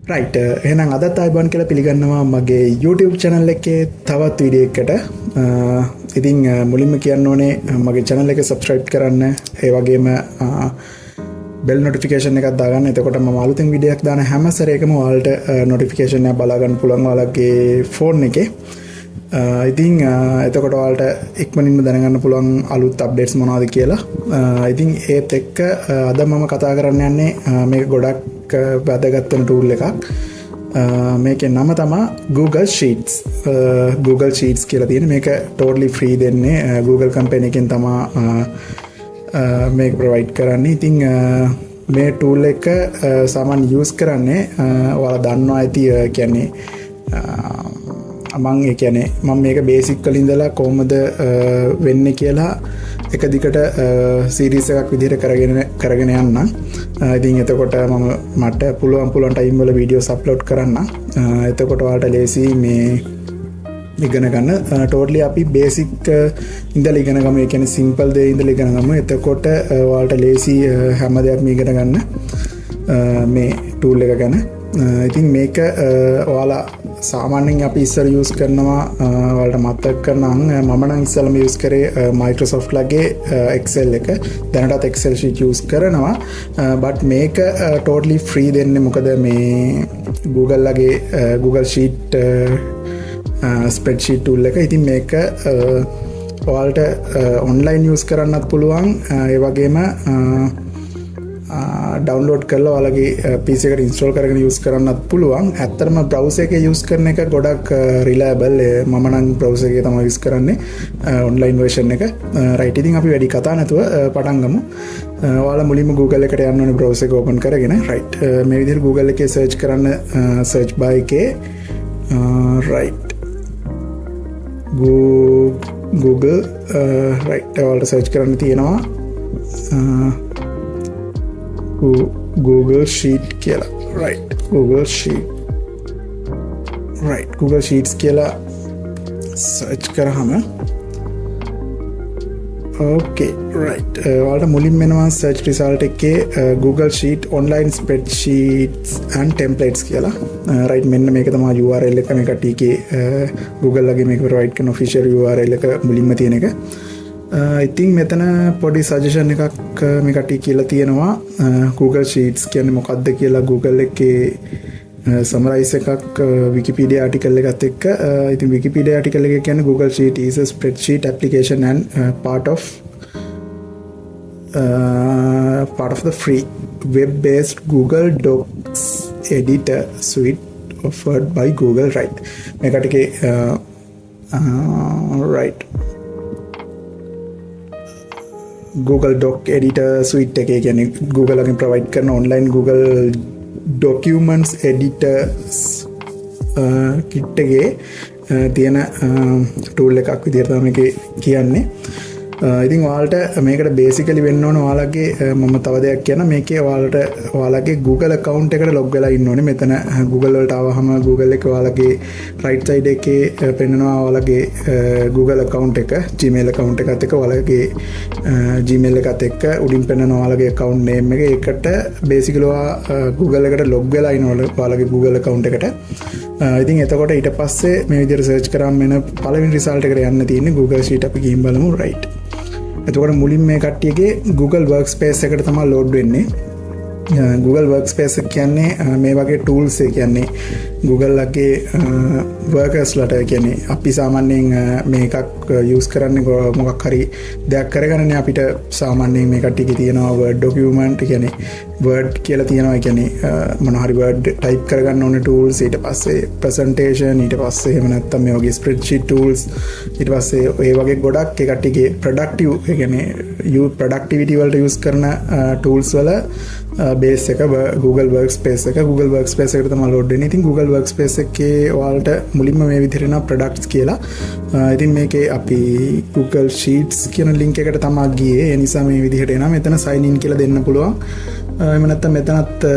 Right එහෙනම් අදත් අයබෝන් කියලා පිළිගන්නවා මගේ YouTube channel එකේ තවත් වීඩියෝ එකකට. ඉතින් මුලින්ම කියන්න ඕනේ මගේ channel එක subscribe කරන්න. ඒ වගේම bell notification එකක් දාගන්න. එතකොට මම අලුතෙන් වීඩියෝ එකක් දාන හැම සැරේකම ඔයාලට notification එක බලා ගන්න පුළුවන් ඔයාලගේ phone එකේ. ඉතින් එතකොට ඔයාලට ඉක්මනින්ම දැනගන්න පුළුවන් අලුත් අප්ඩේට්ස් මොනවද කියලා. ඉතින් ඒත් එක්ක අද මම කතා කරන්න යන්නේ මේක ගොඩක් වැදගත් වෙන tool එකක්. මේකේ නම තමයි Google Sheets. Google Sheets කියලා තියෙන මේක totally free දෙන්නේ Google company එකෙන් තමයි මේක provide කරන්නේ. ඉතින් මේ tool එක සාමාන්‍ය use කරන්නේ ඔයාලා දන්නවා ඇති කියන්නේ මම කියන්නේ මම මේක බේසික් වලින් ඉඳලා කොහොමද වෙන්නේ කියලා එක දිගට සීරීස් එකක් විදිහට කරගෙන යන්න. ඉතින් එතකොට මට පුළුවන් ටයිම් වල වීඩියෝස් අප්ලෝඩ් කරන්න. එතකොට ඔයාලට ලේසි මේ ඉගෙන ගන්න. ටෝටලි අපි බේසික් ඉඳලා ඉගෙන ගමු. ඒ කියන්නේ සිම්පල් දේ ඉඳලා ඉගෙන ගමු. එතකොට ඔයාලට ලේසි හැම දෙයක්ම ඉගෙන ගන්න මේ tool එක ගැන. ඉතින් මේක ඔයාලා සාමාන්‍යයෙන් අපි ඉස්සර යූස් කරනවා ඔයාලට මතක නම් මම නම් ඉස්සෙල්ලාම යූස් කරේ Microsoft ලගේ Excel එක. දැනටත් Excel sheet යූස් කරනවා. but මේක totally free දෙන්නේ මොකද මේ Google ලගේ Google Sheet spreadsheet tool එක. ඉතින් මේක ඔයාලට online යූස් කරන්නත් පුළුවන්. ඒ වගේම ඩවුන්ලෝඩ් කරලා ඔයාලගේ PC එකට ඉන්ස්ටෝල් කරගෙන යූස් කරන්නත් පුළුවන්. ඇත්තටම browser එකේ යූස් කරන එක ගොඩක් රිලයබල්. මම නම් browser එකේ තමයි යූස් කරන්නේ online version එක. right ඉතින් අපි වැඩි කතා නැතුව පටන් ගමු. ඔයාලා මුලින්ම Google එකට යන්න ඕනේ browser එක open කරගෙන. right මේ විදිහට Google එකේ search කරන්න search bar එකේ right Google right ඔයාලට search කරන්න තියෙනවා Google Sheet කියලා. right Google Sheet right Google Sheets කියලා search කරාම okay right ඔයාලට මුලින්ම එනවා search result එකේ Google Sheet online spreadsheets and templates කියලා. right මෙන්න මේක තමයි URL එක. මේක ටීකේ Google ලගේ මේක provide කරන official URL එක මුලින්ම තියෙන එක. ඉතින් මෙතන පොඩි සජෙෂන් එකක් මේ කට්ටිය කියලා තියෙනවා. Google Sheets කියන්නේ මොකක්ද කියලා Google එකේ සමරයිස් එකක් Wikipedia article එකත් එක්ක. ඉතින් Wikipedia article එක කියන්නේ Google Sheet is a spreadsheet application and part of the free web-based Google Docs editor suite offered by Google. right මේ කට්ටිය right Google Doc editor suite එකේ කියන්නේ Google එකෙන් provide කරන online Google documents editors kit එකේ තියෙන tool එකක් විදිහට තමයි මේක කියන්නේ. ඉතින් ඔයාලට මේකට basically වෙන්න ඕන ඔයාලගේ මම තව දෙයක් කියන්න. මේකේ ඔයාලගේ Google account එකට log වෙලා ඉන්න ඕනේ. මෙතන Google වලට ආවහම Google එක ඔයාලගේ right side එකේ පෙන්නනවා ඔයාලගේ Google account එක Gmail account එකත් එක්ක ඔයාලගේ Gmail එකත් එක්ක උඩින් පෙන්නනවා ඔයාලගේ account name එක. ඒකට basically Google එකට log වෙලා ඉන්න ඔයාලගේ Google account එකට. ඉතින් එතකොට ඊට පස්සේ මේ විදිහට search කරාම එන පළවෙනි result එකට යන්න තියෙන්නේ Google Sheet. අපි ගිහින් බලමු. right එතකොට මුලින් මේ කට්ටියගේ Google Workspace එකට තමයි load වෙන්නේ. Google Workspace කියන්නේ මේ වගේ tools එක කියන්නේ Google ලගේ workers ලට කියන්නේ අපි සාමාන්‍යයෙන් මේකක් use කරන්නේ මොකක් හරි දෙයක් කරගන්නනේ. අපිට සාමාන්‍යයෙන් මේ කට්ටියගේ තියෙනවා Word document කියන්නේ Word කියලා තියෙනවා. කියන්නේ මොන හරි Word type කරගන්න ඕනේ tools. ඊට පස්සේ presentation ඊට පස්සේ එහෙම නැත්නම් මේ වගේ spreadsheet tools ඊට පස්සේ ඒ වගේ ගොඩක් ඒ කට්ටියගේ productive ඒ කියන්නේ productivity වලට use කරන tools වල base එක Google Workspace එක. Google Workspace එකට තමයි load වෙන්නේ. ඉතින් Google Workspace එකේ ඔයාලට මුලින්ම මේ විදිහට එනවා products කියලා. ඉතින් මේකේ අපි Google Sheets කියන link එකට තමයි ගියේ. ඒ නිසා මේ විදිහට එනවා. මෙතන sign in කියලා දෙන්න පුළුවන්. එහෙම නැත්නම් මෙතනත්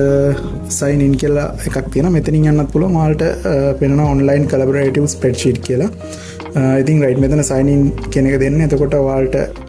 sign in කියලා එකක් තියෙනවා. මෙතනින් යන්නත් පුළුවන්. ඔයාලට පෙන්නනවා online collaborative spreadsheet කියලා. ඉතින් right මෙතන sign in කියන එක දෙන්න. එතකොට ඔයාලට